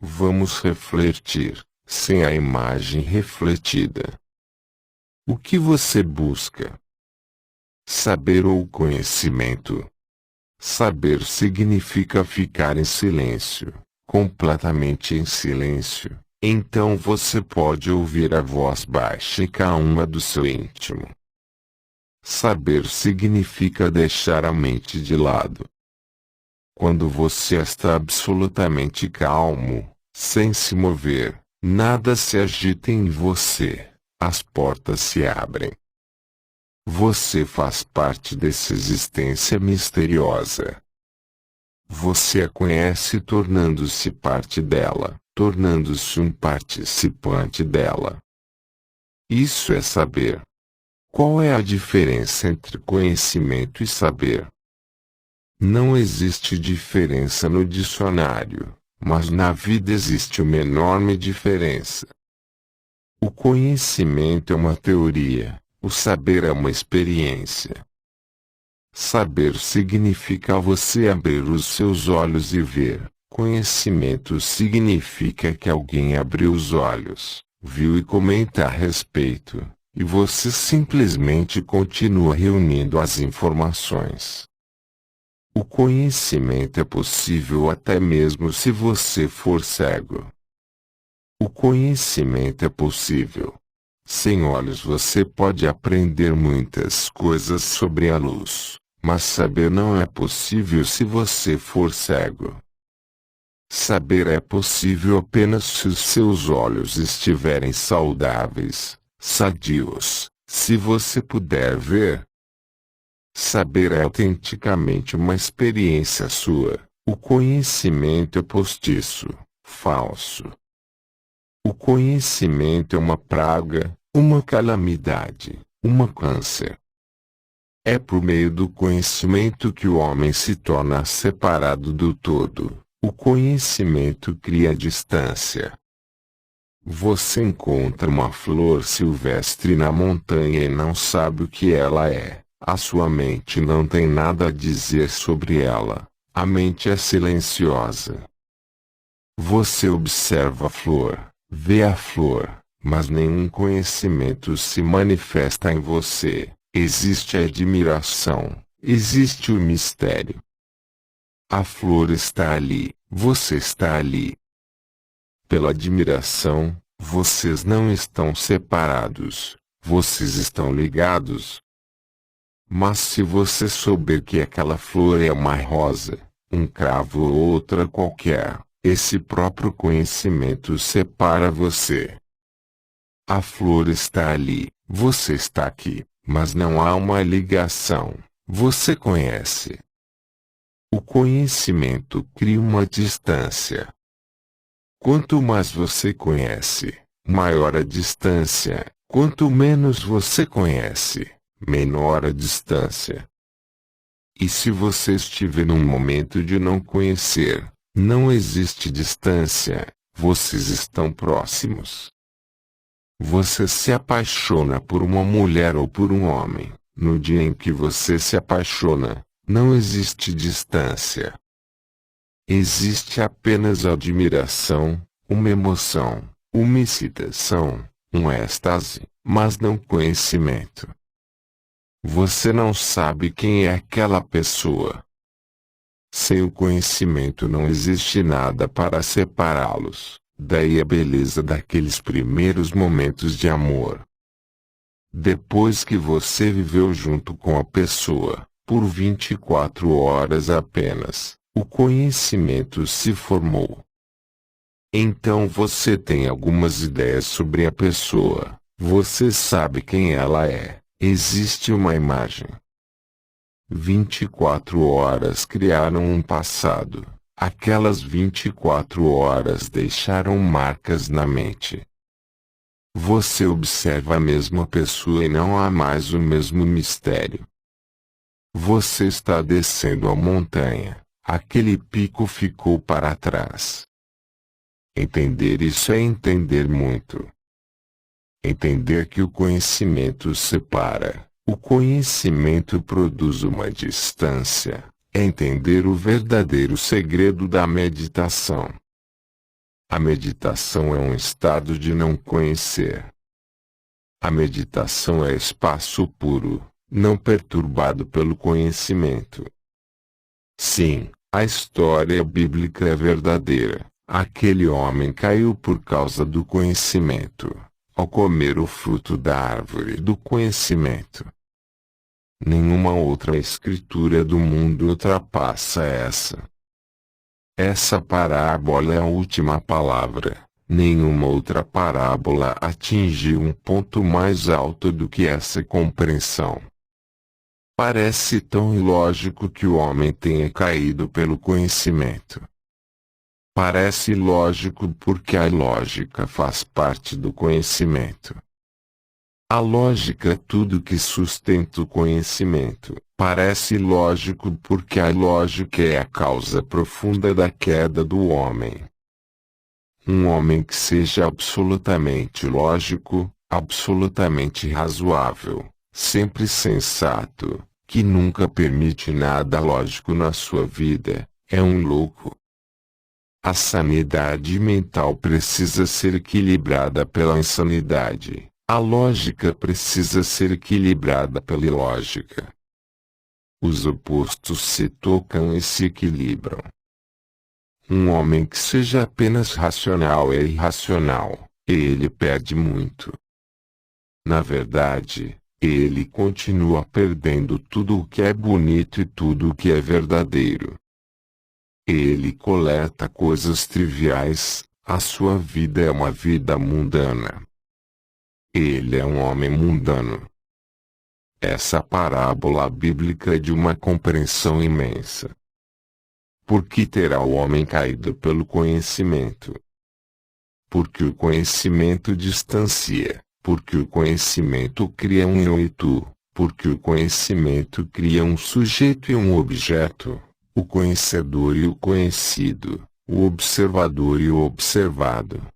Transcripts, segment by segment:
Vamos refletir, sem a imagem refletida. O que você busca? Saber ou conhecimento? Saber significa ficar em silêncio, completamente em silêncio. Então você pode ouvir a voz baixa e calma do seu íntimo. Saber significa deixar a mente de lado. Quando você está absolutamente calmo, sem se mover, nada se agita em você, as portas se abrem. Você faz parte dessa existência misteriosa. Você a conhece tornando-se parte dela, tornando-se um participante dela. Isso é saber. Qual é a diferença entre conhecimento e saber? Não existe diferença no dicionário, mas na vida existe uma enorme diferença. O conhecimento é uma teoria, o saber é uma experiência. Saber significa você abrir os seus olhos e ver. Conhecimento significa que alguém abriu os olhos, viu e comenta a respeito, e você simplesmente continua reunindo as informações. O conhecimento é possível até mesmo se você for cego. O conhecimento é possível. Sem olhos você pode aprender muitas coisas sobre a luz, mas saber não é possível se você for cego. Saber é possível apenas se os seus olhos estiverem saudáveis, sadios, se você puder ver. Saber é autenticamente uma experiência sua, o conhecimento é postiço, falso. O conhecimento é uma praga, uma calamidade, uma câncer. É por meio do conhecimento que o homem se torna separado do todo. O conhecimento cria distância. Você encontra uma flor silvestre na montanha e não sabe o que ela é. A sua mente não tem nada a dizer sobre ela. A mente é silenciosa. Você observa a flor, vê a flor, mas nenhum conhecimento se manifesta em você. Existe a admiração, existe o mistério. A flor está ali, você está ali. Pela admiração, vocês não estão separados, vocês estão ligados. Mas se você souber que aquela flor é uma rosa, um cravo ou outra qualquer, esse próprio conhecimento separa você. A flor está ali, você está aqui, mas não há uma ligação, você conhece. O conhecimento cria uma distância. Quanto mais você conhece, maior a distância. Quanto menos você conhece, menor a distância. E se você estiver num momento de não conhecer, não existe distância, vocês estão próximos. Você se apaixona por uma mulher ou por um homem. No dia em que você se apaixona, não existe distância. Existe apenas admiração, uma emoção, uma excitação, um êxtase, mas não conhecimento. Você não sabe quem é aquela pessoa. Sem o conhecimento não existe nada para separá-los, daí a beleza daqueles primeiros momentos de amor. Depois que você viveu junto com a pessoa, por 24 horas apenas, o conhecimento se formou. Então você tem algumas ideias sobre a pessoa, você sabe quem ela é, existe uma imagem. 24 horas criaram um passado, aquelas 24 horas deixaram marcas na mente. Você observa a mesma pessoa e não há mais o mesmo mistério. Você está descendo a montanha, aquele pico ficou para trás. Entender isso é entender muito. Entender que o conhecimento separa, o conhecimento produz uma distância, é entender o verdadeiro segredo da meditação. A meditação é um estado de não conhecer. A meditação é espaço puro, não perturbado pelo conhecimento. Sim, a história bíblica é verdadeira. Aquele homem caiu por causa do conhecimento, ao comer o fruto da árvore do conhecimento. Nenhuma outra escritura do mundo ultrapassa essa. Essa parábola é a última palavra. Nenhuma outra parábola atinge um ponto mais alto do que essa compreensão. Parece tão ilógico que o homem tenha caído pelo conhecimento. Parece ilógico porque a lógica faz parte do conhecimento. A lógica é tudo que sustenta o conhecimento. Parece ilógico porque a lógica é a causa profunda da queda do homem. Um homem que seja absolutamente lógico, absolutamente razoável, sempre sensato, que nunca permite nada lógico na sua vida, é um louco. A sanidade mental precisa ser equilibrada pela insanidade. A lógica precisa ser equilibrada pela ilógica. Os opostos se tocam e se equilibram. Um homem que seja apenas racional é irracional, e ele perde muito. Na verdade, ele continua perdendo tudo o que é bonito e tudo o que é verdadeiro. Ele coleta coisas triviais, a sua vida é uma vida mundana. Ele é um homem mundano. Essa parábola bíblica é de uma compreensão imensa. Por que terá o homem caído pelo conhecimento? Porque o conhecimento distancia, porque o conhecimento cria um eu e tu, porque o conhecimento cria um sujeito e um objeto, o conhecedor e o conhecido, o observador e o observado.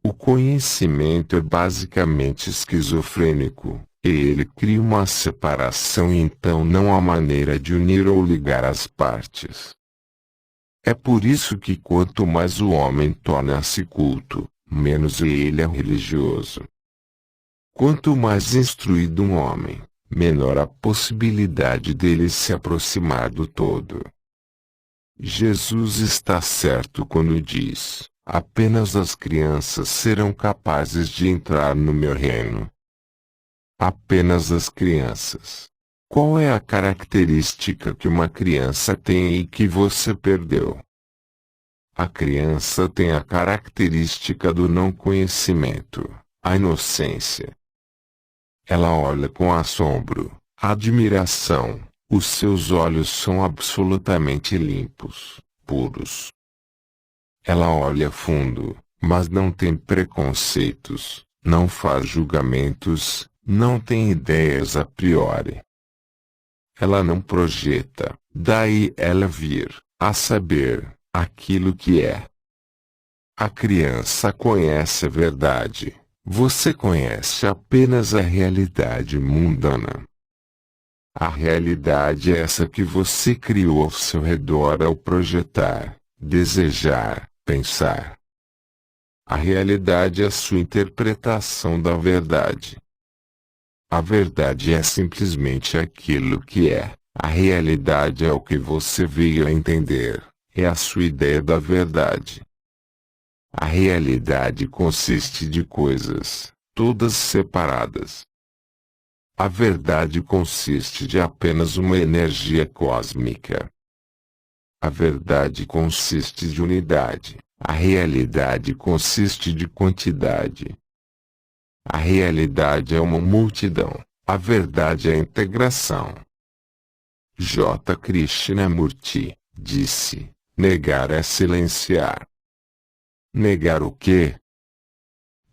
O conhecimento é basicamente esquizofrênico, e ele cria uma separação e então não há maneira de unir ou ligar as partes. É por isso que quanto mais o homem torna-se culto, menos ele é religioso. Quanto mais instruído um homem, menor a possibilidade dele se aproximar do todo. Jesus está certo quando diz: apenas as crianças serão capazes de entrar no meu reino. Apenas as crianças. Qual é a característica que uma criança tem e que você perdeu? A criança tem a característica do não conhecimento, a inocência. Ela olha com assombro, admiração, os seus olhos são absolutamente limpos, puros. Ela olha fundo, mas não tem preconceitos, não faz julgamentos, não tem ideias a priori. Ela não projeta, daí ela vir, a saber, aquilo que é. A criança conhece a verdade, você conhece apenas a realidade mundana. A realidade é essa que você criou ao seu redor ao projetar, desejar, pensar. A realidade é a sua interpretação da verdade. A verdade é simplesmente aquilo que é. A realidade é o que você veio a entender, é a sua ideia da verdade. A realidade consiste de coisas, todas separadas. A verdade consiste de apenas uma energia cósmica. A verdade consiste de unidade. A realidade consiste de quantidade. A realidade é uma multidão. A verdade é a integração. J. Krishnamurti disse: negar é silenciar. Negar o quê?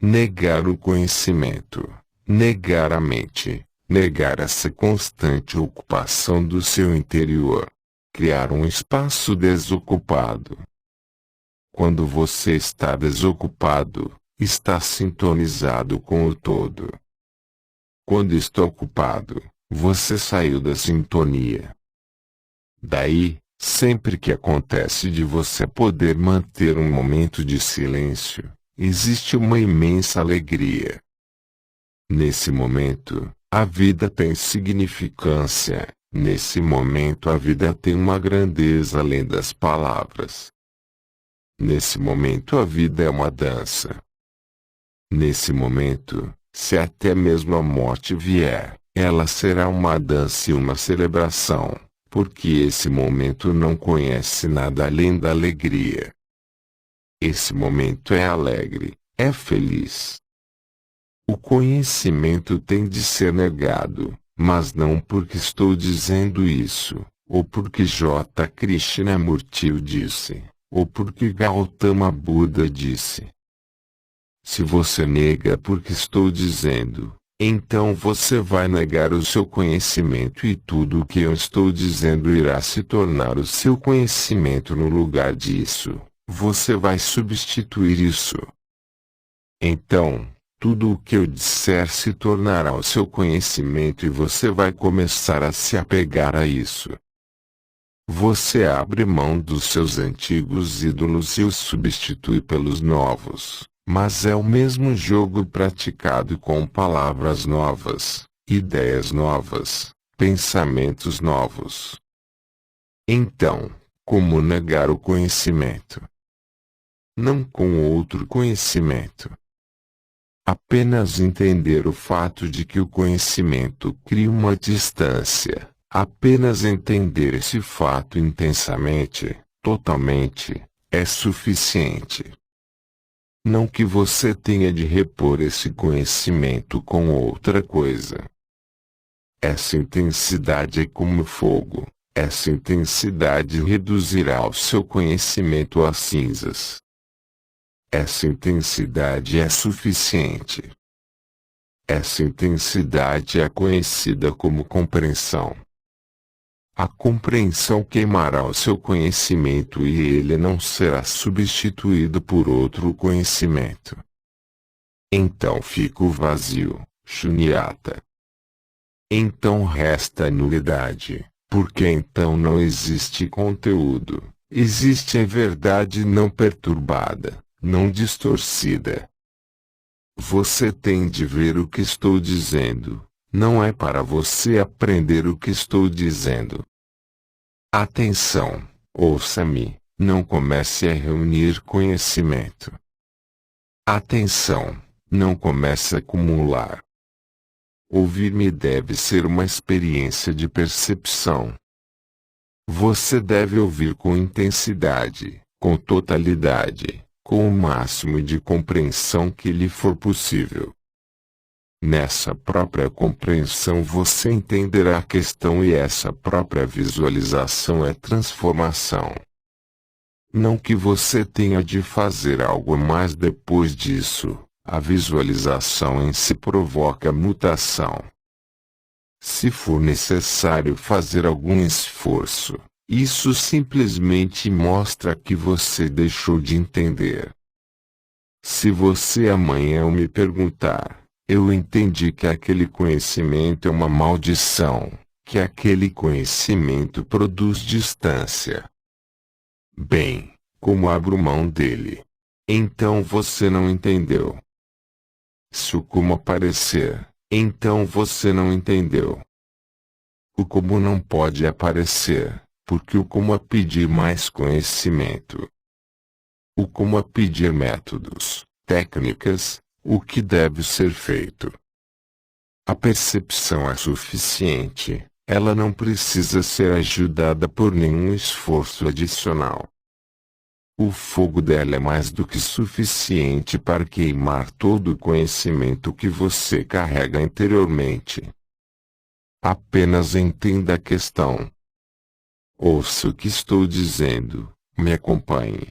Negar o conhecimento. Negar a mente. Negar essa constante ocupação do seu interior. Criar um espaço desocupado. Quando você está desocupado, está sintonizado com o todo. Quando está ocupado, você saiu da sintonia. Daí, Sempre que acontece de você poder manter um momento de silêncio, existe uma imensa alegria. Nesse momento, a vida tem significância. Nesse momento a vida tem uma grandeza além das palavras. Nesse momento a vida é uma dança. Nesse momento, se até mesmo a morte vier, ela será uma dança e uma celebração, porque esse momento não conhece nada além da alegria. Esse momento é alegre, é feliz. O conhecimento tem de ser negado, mas não porque estou dizendo isso, ou porque J. Krishnamurti o disse, ou porque Gautama Buda disse. Se você nega porque estou dizendo, então você vai negar o seu conhecimento e tudo o que eu estou dizendo irá se tornar o seu conhecimento no lugar disso. Você vai substituir isso. Então, tudo o que eu disser se tornará o seu conhecimento e você vai começar a se apegar a isso. Você abre mão dos seus antigos ídolos e os substitui pelos novos, mas é o mesmo jogo praticado com palavras novas, ideias novas, pensamentos novos. Então, como negar o conhecimento? Não com outro conhecimento. Apenas entender o fato de que o conhecimento cria uma distância. Apenas entender esse fato intensamente, totalmente, é suficiente. Não que você tenha de repor esse conhecimento com outra coisa. Essa intensidade é como fogo. Essa intensidade reduzirá o seu conhecimento a cinzas. Essa intensidade é suficiente. Essa intensidade é conhecida como compreensão. A compreensão queimará o seu conhecimento e ele não será substituído por outro conhecimento. Então fica o vazio, shunyata. Então resta a nulidade, porque então não existe conteúdo, existe a verdade não perturbada, não distorcida. Você tem de ver o que estou dizendo, não é para você aprender o que estou dizendo. Atenção, ouça-me, não comece a reunir conhecimento. Atenção, não comece a acumular. Ouvir-me deve ser uma experiência de percepção. Você deve ouvir com intensidade, com totalidade, com o máximo de compreensão que lhe for possível. Nessa própria compreensão você entenderá a questão e essa própria visualização é transformação. Não que você tenha de fazer algo mais depois disso, a visualização em si provoca mutação. Se for necessário fazer algum esforço, isso simplesmente mostra que você deixou de entender. Se você amanhã me perguntar, eu entendi que aquele conhecimento é uma maldição, que aquele conhecimento produz distância. Bem, como abro mão dele? Então você não entendeu. Se o como aparecer, então você não entendeu. O como não pode aparecer, porque o como é pedir mais conhecimento. O como é pedir métodos, técnicas, o que deve ser feito. A percepção é suficiente, ela não precisa ser ajudada por nenhum esforço adicional. O fogo dela é mais do que suficiente para queimar todo o conhecimento que você carrega interiormente. Apenas entenda a questão. Ouça o que estou dizendo, me acompanhe.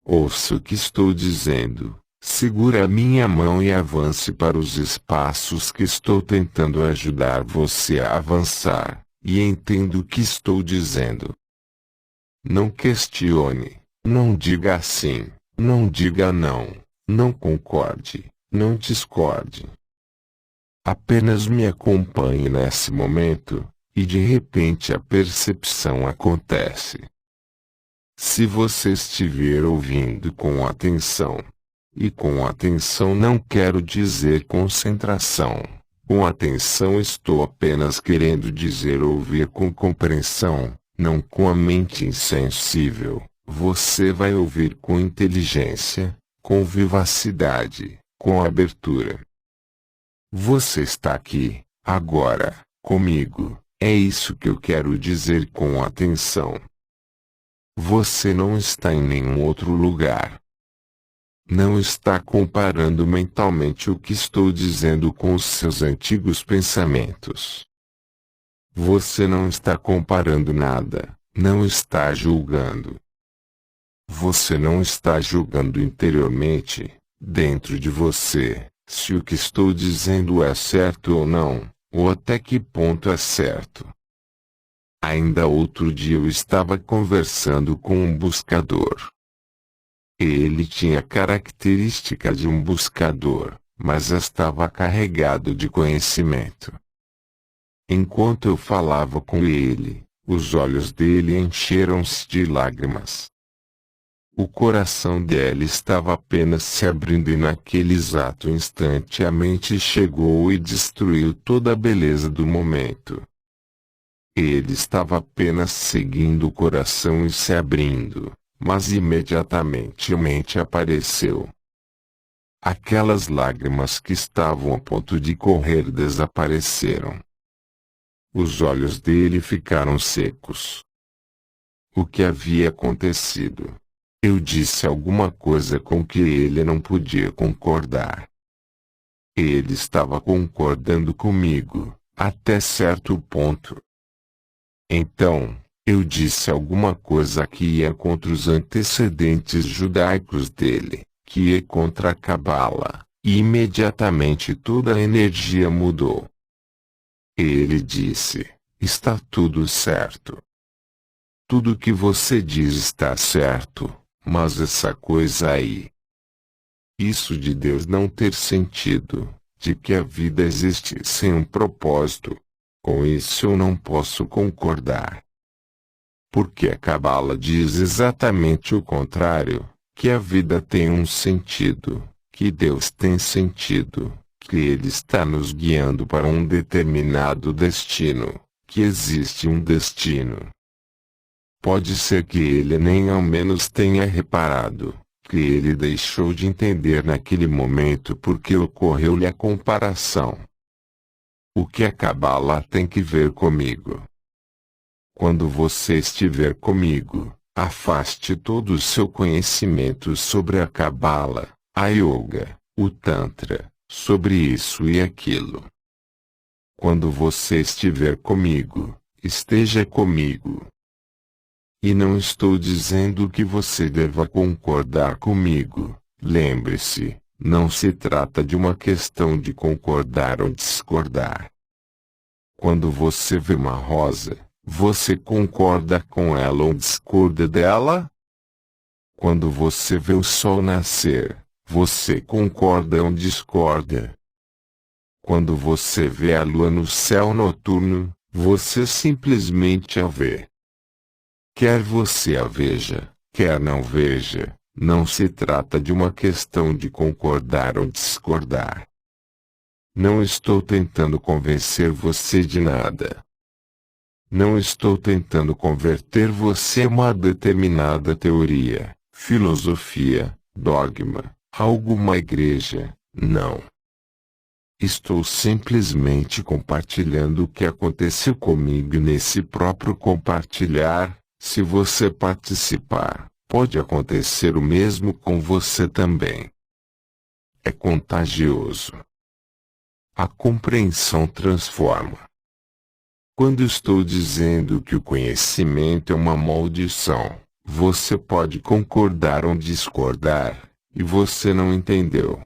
Ouça o que estou dizendo. Segure a minha mão e avance para os espaços que estou tentando ajudar você a avançar, e entenda o que estou dizendo. Não questione, não diga assim, não diga não, não concorde, não discorde. Apenas me acompanhe nesse momento, e de repente a percepção acontece. Se você estiver ouvindo com atenção, e com atenção não quero dizer concentração, com atenção estou apenas querendo dizer ouvir com compreensão, não com a mente insensível, você vai ouvir com inteligência, com vivacidade, com abertura. Você está aqui, agora, comigo, é isso que eu quero dizer com atenção. Você não está em nenhum outro lugar. Não está comparando mentalmente o que estou dizendo com os seus antigos pensamentos. Você não está comparando nada, não está julgando. Você não está julgando interiormente, dentro de você, se o que estou dizendo é certo ou não, ou até que ponto é certo. Ainda outro dia eu estava conversando com um buscador. Ele tinha a característica de um buscador, mas estava carregado de conhecimento. Enquanto eu falava com ele, os olhos dele encheram-se de lágrimas. O coração dele estava apenas se abrindo e naquele exato instante a mente chegou e destruiu toda a beleza do momento. Ele estava apenas seguindo o coração e se abrindo, mas imediatamente a mente apareceu. Aquelas lágrimas que estavam a ponto de correr desapareceram. Os olhos dele ficaram secos. O que havia acontecido? Eu disse alguma coisa com que ele não podia concordar. Ele estava concordando comigo, até certo ponto. Então, eu disse alguma coisa que ia contra os antecedentes judaicos dele, que ia contra a Cabala, e imediatamente toda a energia mudou. Ele disse: está tudo certo. Tudo que você diz está certo, mas essa coisa aí. Isso de Deus não ter sentido, de que a vida existe sem um propósito. Com isso eu não posso concordar. Porque a Cabala diz exatamente o contrário, que a vida tem um sentido, que Deus tem sentido, que Ele está nos guiando para um determinado destino, que existe um destino. Pode ser que ele nem ao menos tenha reparado, que ele deixou de entender naquele momento porque ocorreu-lhe a comparação. O que a Cabala tem que ver comigo? Quando você estiver comigo, afaste todo o seu conhecimento sobre a Cabala, a Yoga, o Tantra, sobre isso e aquilo. Quando você estiver comigo, esteja comigo. E não estou dizendo que você deva concordar comigo, lembre-se, não se trata de uma questão de concordar ou discordar. Quando você vê uma rosa, você concorda com ela ou discorda dela? Quando você vê o sol nascer, você concorda ou discorda? Quando você vê a lua no céu noturno, você simplesmente a vê. Quer você a veja, quer não veja, não se trata de uma questão de concordar ou discordar. Não estou tentando convencer você de nada. Não estou tentando converter você a uma determinada teoria, filosofia, dogma, alguma igreja, não. Estou simplesmente compartilhando o que aconteceu comigo nesse próprio compartilhar. Se você participar, pode acontecer o mesmo com você também. É contagioso. A compreensão transforma. Quando estou dizendo que o conhecimento é uma maldição, você pode concordar ou discordar, e você não entendeu.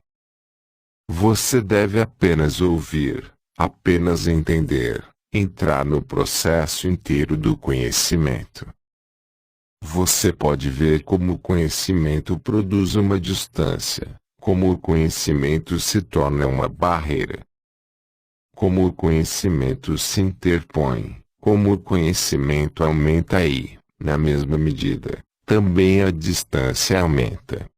Você deve apenas ouvir, apenas entender, entrar no processo inteiro do conhecimento. Você pode ver como o conhecimento produz uma distância, como o conhecimento se torna uma barreira. Como o conhecimento se interpõe, Como o conhecimento aumenta e, na mesma medida, também a distância aumenta.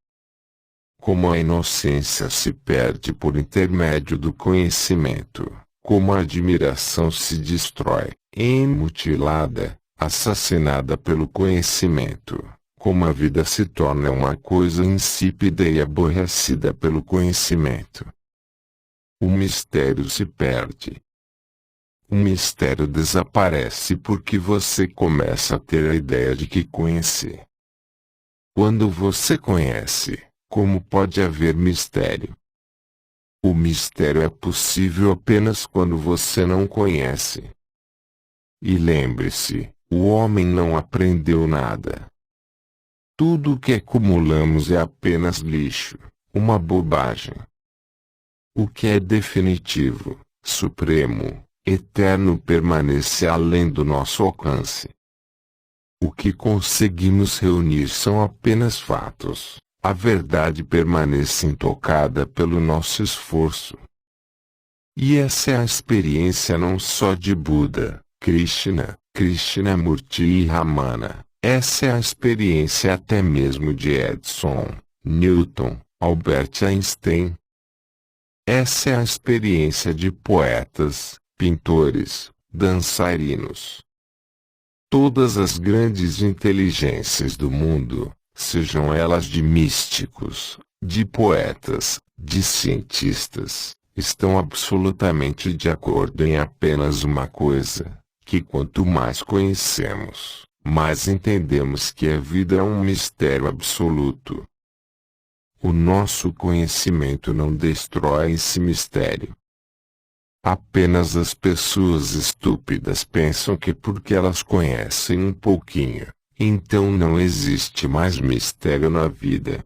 Como a inocência se perde por intermédio do conhecimento, como a admiração se destrói, mutilada, assassinada pelo conhecimento, como a vida se torna uma coisa insípida e aborrecida pelo conhecimento. O mistério se perde. O mistério desaparece porque você começa a ter a ideia de que conhece. Quando você conhece, como pode haver mistério? O mistério é possível apenas quando você não conhece. E lembre-se, o homem não aprendeu nada. Tudo o que acumulamos é apenas lixo, uma bobagem. O que é definitivo, supremo, eterno permanece além do nosso alcance. O que conseguimos reunir são apenas fatos. A verdade permanece intocada pelo nosso esforço. E essa é a experiência não só de Buda, Krishna, Krishnamurti e Ramana. Essa é a experiência até mesmo de Edison, Newton, Albert Einstein. Essa é a experiência de poetas, pintores, dançarinos. Todas as grandes inteligências do mundo, sejam elas de místicos, de poetas, de cientistas, estão absolutamente de acordo em apenas uma coisa, que quanto mais conhecemos, mais entendemos que a vida é um mistério absoluto. O nosso conhecimento não destrói esse mistério. Apenas as pessoas estúpidas pensam que porque elas conhecem um pouquinho, então não existe mais mistério na vida.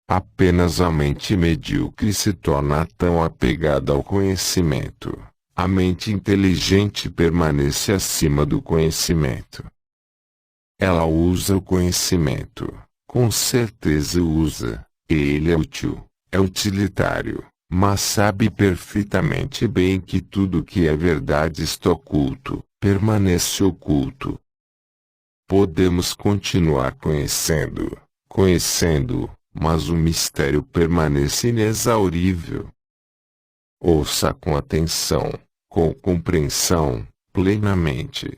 Apenas a mente medíocre se torna tão apegada ao conhecimento. A mente inteligente permanece acima do conhecimento. Ela usa o conhecimento, com certeza usa, ele é útil, é utilitário, mas sabe perfeitamente bem que tudo que é verdade está oculto, permanece oculto. Podemos continuar conhecendo, mas o mistério permanece inexaurível. Ouça com atenção, com compreensão, plenamente.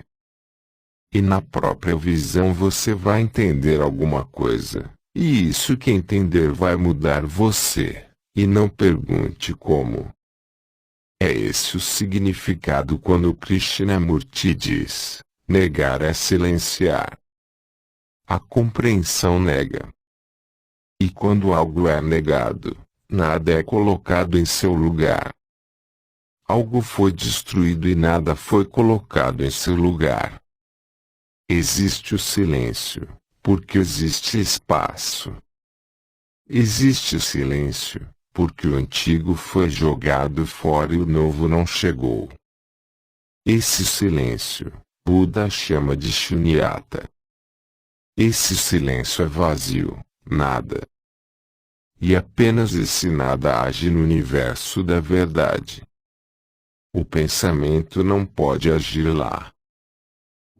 E na própria visão você vai entender alguma coisa, e isso que entender vai mudar você, e não pergunte como. É esse o significado quando Krishnamurti diz: negar é silenciar. A compreensão nega. E quando algo é negado, nada é colocado em seu lugar. Algo foi destruído e nada foi colocado em seu lugar. Existe o silêncio, porque existe espaço. Existe o silêncio, porque o antigo foi jogado fora e o novo não chegou. Esse silêncio, Buda chama de Shunyata. Esse silêncio é vazio, nada. E apenas esse nada age no universo da verdade. O pensamento não pode agir lá.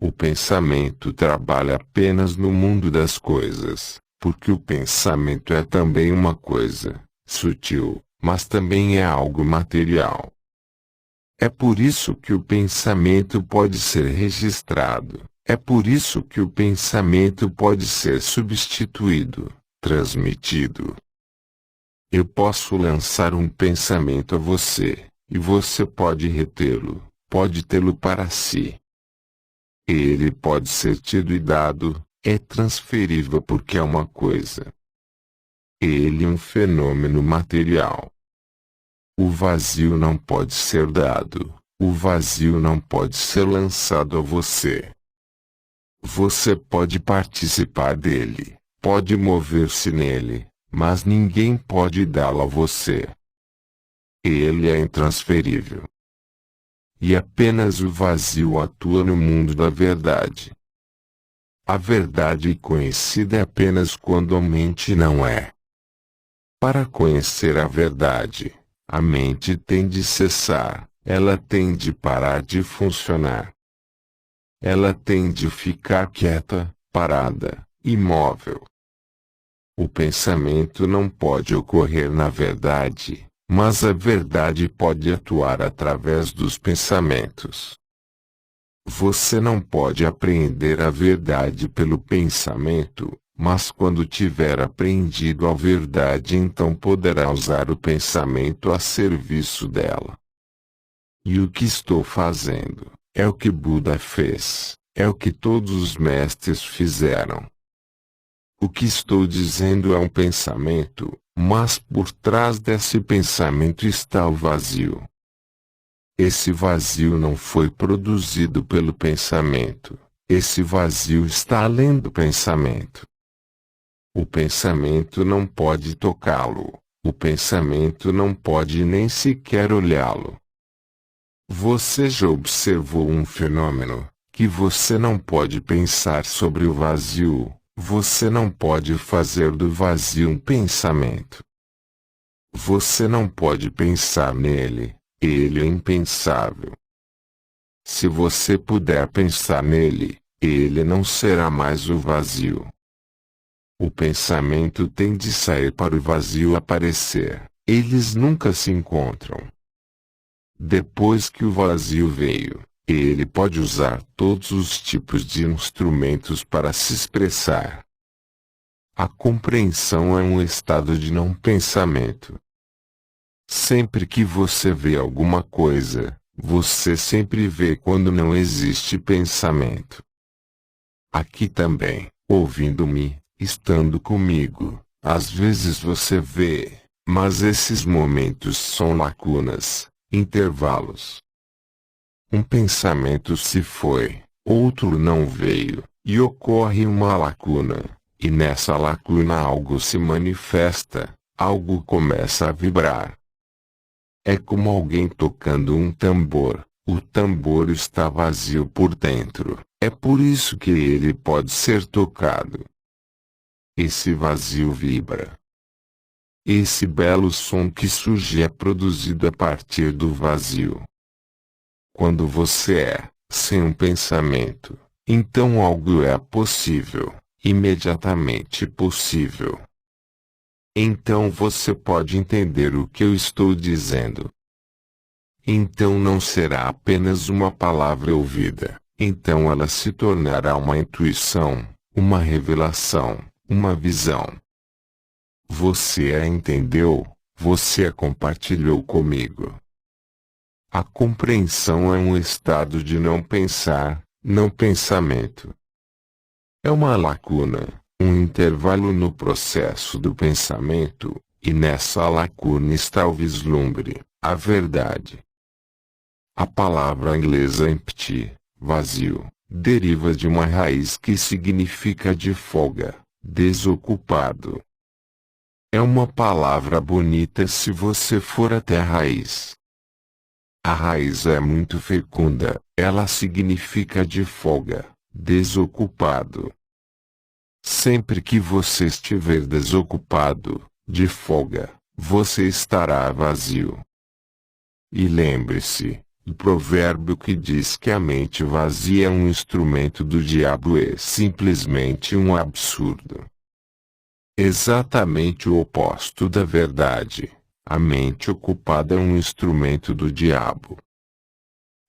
O pensamento trabalha apenas no mundo das coisas, porque o pensamento é também uma coisa, sutil, mas também é algo material. É por isso que o pensamento pode ser registrado, é por isso que o pensamento pode ser substituído, transmitido. Eu posso lançar um pensamento a você, e você pode retê-lo, pode tê-lo para si. Ele pode ser tido e dado, é transferível porque é uma coisa. Ele é um fenômeno material. O vazio não pode ser dado, o vazio não pode ser lançado a você. Você pode participar dele, pode mover-se nele, mas ninguém pode dá-lo a você. Ele é intransferível. E apenas o vazio atua no mundo da verdade. A verdade conhecida é apenas quando a mente não é. Para conhecer a verdade, a mente tem de cessar, ela tem de parar de funcionar. ela tende a ficar quieta, parada, imóvel. O pensamento não pode ocorrer na verdade, mas a verdade pode atuar através dos pensamentos. Você não pode apreender a verdade pelo pensamento, mas quando tiver aprendido a verdade então poderá usar o pensamento a serviço dela. E o que estou fazendo, é o que Buda fez, é o que todos os mestres fizeram. O que estou dizendo é um pensamento, mas por trás desse pensamento está o vazio. Esse vazio não foi produzido pelo pensamento, esse vazio está além do pensamento. O pensamento não pode tocá-lo, o pensamento não pode nem sequer olhá-lo. Você já observou um fenômeno, que você não pode pensar sobre o vazio, você não pode fazer do vazio um pensamento. Você não pode pensar nele, ele é impensável. Se você puder pensar nele, ele não será mais o vazio. O pensamento tem de sair para o vazio aparecer, eles nunca se encontram. Depois que o vazio veio, ele pode usar todos os tipos de instrumentos para se expressar. A compreensão é um estado de não pensamento. Sempre que você vê alguma coisa, você sempre vê quando não existe pensamento. Aqui também, ouvindo-me, estando comigo, às vezes você vê, mas esses momentos são lacunas, intervalos. Um pensamento se foi, outro não veio, e ocorre uma lacuna, e nessa lacuna algo se manifesta, algo começa a vibrar. É como alguém tocando um tambor, o tambor está vazio por dentro, é por isso que ele pode ser tocado. Esse vazio vibra. Esse belo som que surge é produzido a partir do vazio. Quando você é, sem um pensamento, então algo é possível, imediatamente possível. Então você pode entender o que eu estou dizendo. Então não será apenas uma palavra ouvida, então ela se tornará uma intuição, uma revelação, uma visão. Você a entendeu, você a compartilhou comigo. A compreensão é um estado de não pensar, não pensamento. É uma lacuna, um intervalo no processo do pensamento, e nessa lacuna está o vislumbre, a verdade. A palavra inglesa empty, vazio, deriva de uma raiz que significa de folga, desocupado. É uma palavra bonita se você for até a raiz. A raiz é muito fecunda, ela significa de folga, desocupado. Sempre que você estiver desocupado, de folga, você estará vazio. E lembre-se, o provérbio que diz que a mente vazia é um instrumento do diabo é simplesmente um absurdo. Exatamente o oposto da verdade. A mente ocupada é um instrumento do diabo.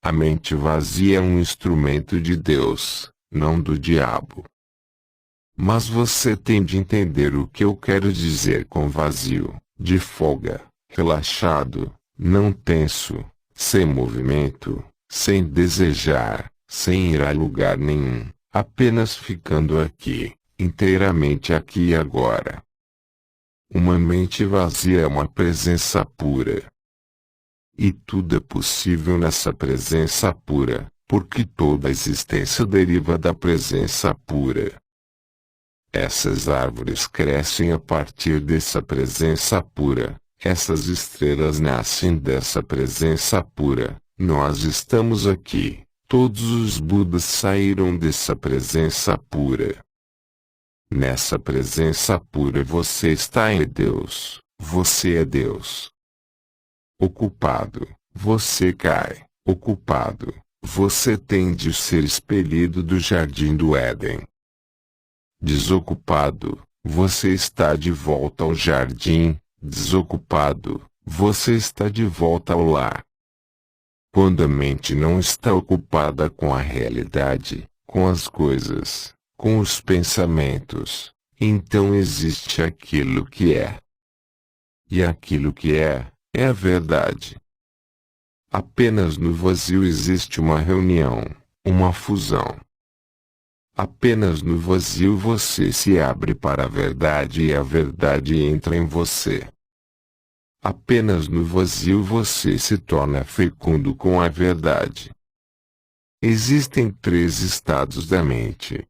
A mente vazia é um instrumento de Deus, não do diabo. Mas você tem de entender o que eu quero dizer com vazio, de folga, relaxado, não tenso, sem movimento, sem desejar, sem ir a lugar nenhum, apenas ficando aqui, inteiramente aqui e agora. Uma mente vazia é uma presença pura. E tudo é possível nessa presença pura, porque toda a existência deriva da presença pura. Essas árvores crescem a partir dessa presença pura, essas estrelas nascem dessa presença pura, nós estamos aqui, todos os Budas saíram dessa presença pura. Nessa presença pura você está em Deus, você é Deus. Ocupado, você cai, ocupado, Você tem de ser expelido do jardim do Éden. Desocupado, você está de volta ao jardim. Desocupado, você está de volta ao lar. Quando a mente não está ocupada com a realidade, com as coisas, com os pensamentos, então existe aquilo que é. E aquilo que é a verdade. Apenas no vazio existe uma reunião, uma fusão. Apenas no vazio você se abre para a verdade e a verdade entra em você. Apenas no vazio você se torna fecundo com a verdade. Existem 3 estados da mente.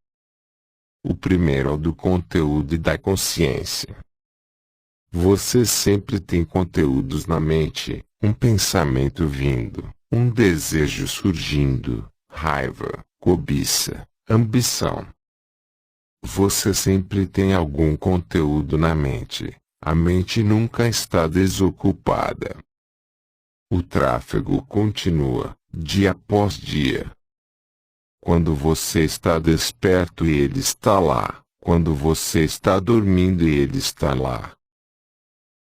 O primeiro é o do conteúdo e da consciência. Você sempre tem conteúdos na mente, um pensamento vindo, um desejo surgindo, raiva, cobiça, ambição. Você sempre tem algum conteúdo na mente. A mente nunca está desocupada. O tráfego continua, dia após dia. Quando você está desperto e ele está lá. Quando você está dormindo e ele está lá.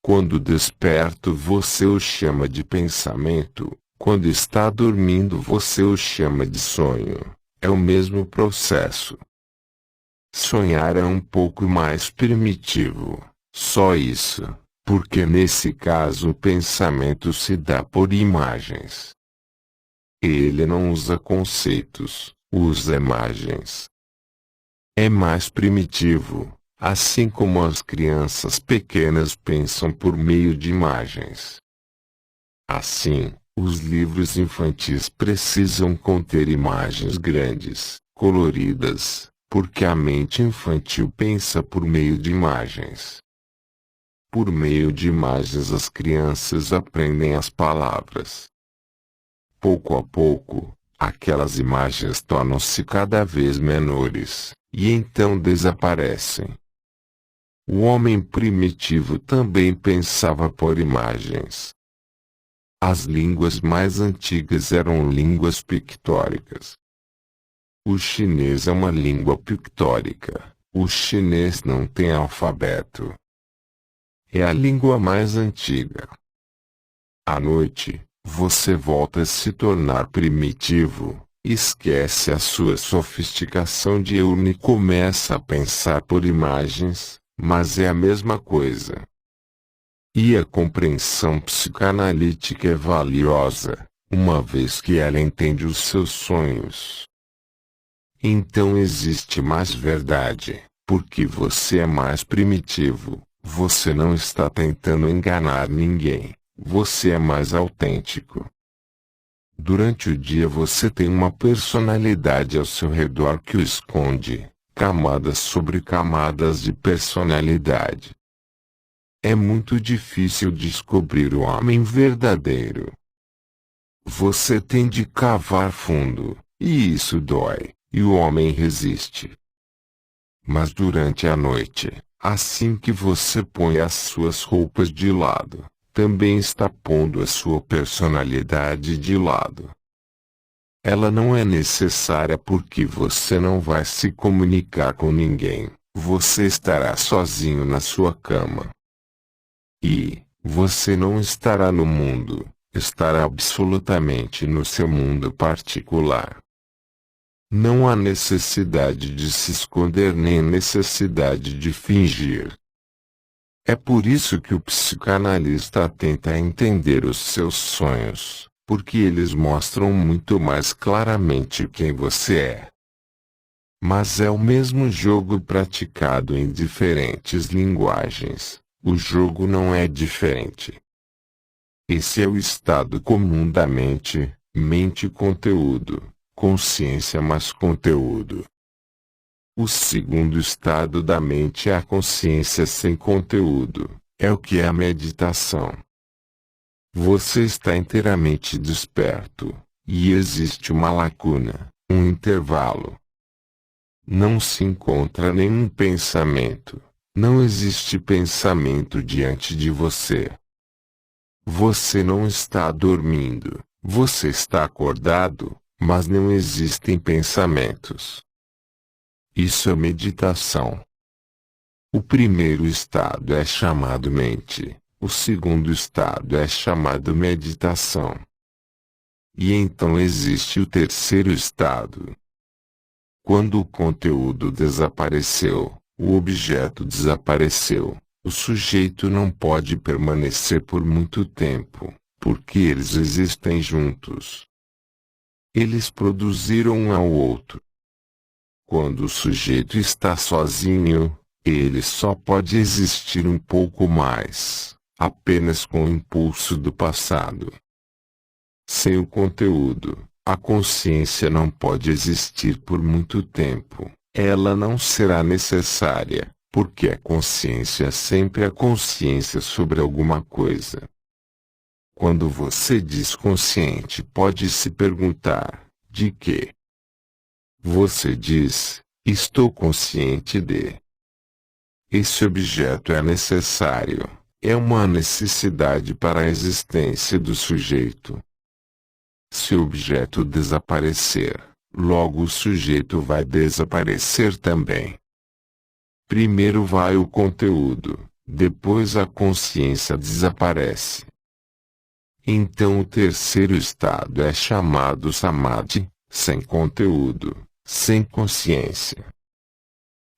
Quando desperto você o chama de pensamento. Quando está dormindo você o chama de sonho. É o mesmo processo. Sonhar é um pouco mais primitivo. Só isso, porque nesse caso o pensamento se dá por imagens. Ele não usa conceitos, usa imagens. É mais primitivo, assim como as crianças pequenas pensam por meio de imagens. Assim, os livros infantis precisam conter imagens grandes, coloridas, porque a mente infantil pensa por meio de imagens. Por meio de imagens as crianças aprendem as palavras. Pouco a pouco, aquelas imagens tornam-se cada vez menores, e então desaparecem. O homem primitivo também pensava por imagens. As línguas mais antigas eram línguas pictóricas. O chinês é uma língua pictórica. O chinês não tem alfabeto. É a língua mais antiga. À noite, você volta a se tornar primitivo, esquece a sua sofisticação diurna e começa a pensar por imagens, mas é a mesma coisa. E a compreensão psicanalítica é valiosa, uma vez que ela entende os seus sonhos. Então existe mais verdade, porque você é mais primitivo. Você não está tentando enganar ninguém. Você é mais autêntico. Durante o dia você tem uma personalidade ao seu redor que o esconde, camadas sobre camadas de personalidade. É muito difícil descobrir o homem verdadeiro. Você tem de cavar fundo, e isso dói, e o homem resiste. Mas durante a noite, assim que você põe as suas roupas de lado, também está pondo a sua personalidade de lado. Ela não é necessária porque você não vai se comunicar com ninguém, você estará sozinho na sua cama. E você não estará no mundo, estará absolutamente no seu mundo particular. Não há necessidade de se esconder nem necessidade de fingir. É por isso que o psicanalista tenta entender os seus sonhos, porque eles mostram muito mais claramente quem você é. Mas é o mesmo jogo praticado em diferentes linguagens. O jogo não é diferente. Esse é o estado comum da mente, mente-conteúdo. Consciência mais conteúdo. O segundo estado da mente é a consciência sem conteúdo, é o que é a meditação. Você está inteiramente desperto, e existe uma lacuna, um intervalo. Não se encontra nenhum pensamento, não existe pensamento diante de você. Você não está dormindo, você está acordado. mas não existem pensamentos. Isso é meditação. O primeiro estado é chamado mente, o segundo estado é chamado meditação. E então existe o terceiro estado. Quando o conteúdo desapareceu, o objeto desapareceu, o sujeito não pode permanecer por muito tempo, porque eles existem juntos. Eles produziram um ao outro. Quando o sujeito está sozinho, ele só pode existir um pouco mais, apenas com o impulso do passado. Sem o conteúdo, a consciência não pode existir por muito tempo. Ela não será necessária, porque a consciência é sempre a consciência sobre alguma coisa. Quando você diz consciente, pode se perguntar: de quê? Você diz: estou consciente de. Esse objeto é necessário, é uma necessidade para a existência do sujeito. Se o objeto desaparecer, logo o sujeito vai desaparecer também. Primeiro vai o conteúdo, depois a consciência desaparece. Então o terceiro estado é chamado samadhi, sem conteúdo, sem consciência.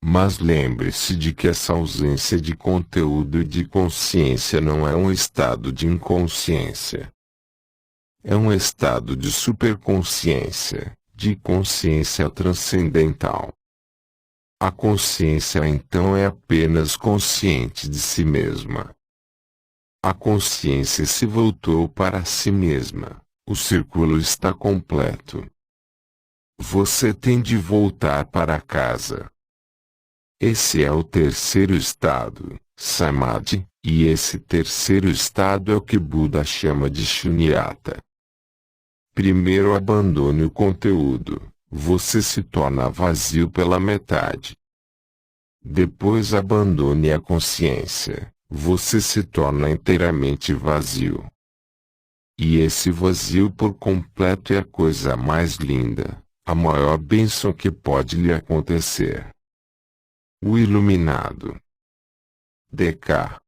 Mas lembre-se de que essa ausência de conteúdo e de consciência não é um estado de inconsciência. É um estado de superconsciência, de consciência transcendental. A consciência então é apenas consciente de si mesma. A consciência se voltou para si mesma, o círculo está completo. Você tem de voltar para casa. Esse é o terceiro estado, samadhi, e esse terceiro estado é o que Buda chama de shunyata. Primeiro abandone o conteúdo, você se torna vazio pela metade. Depois abandone a consciência, você se torna inteiramente vazio. E esse vazio por completo é a coisa mais linda, a maior bênção que pode lhe acontecer. O iluminado. D.K.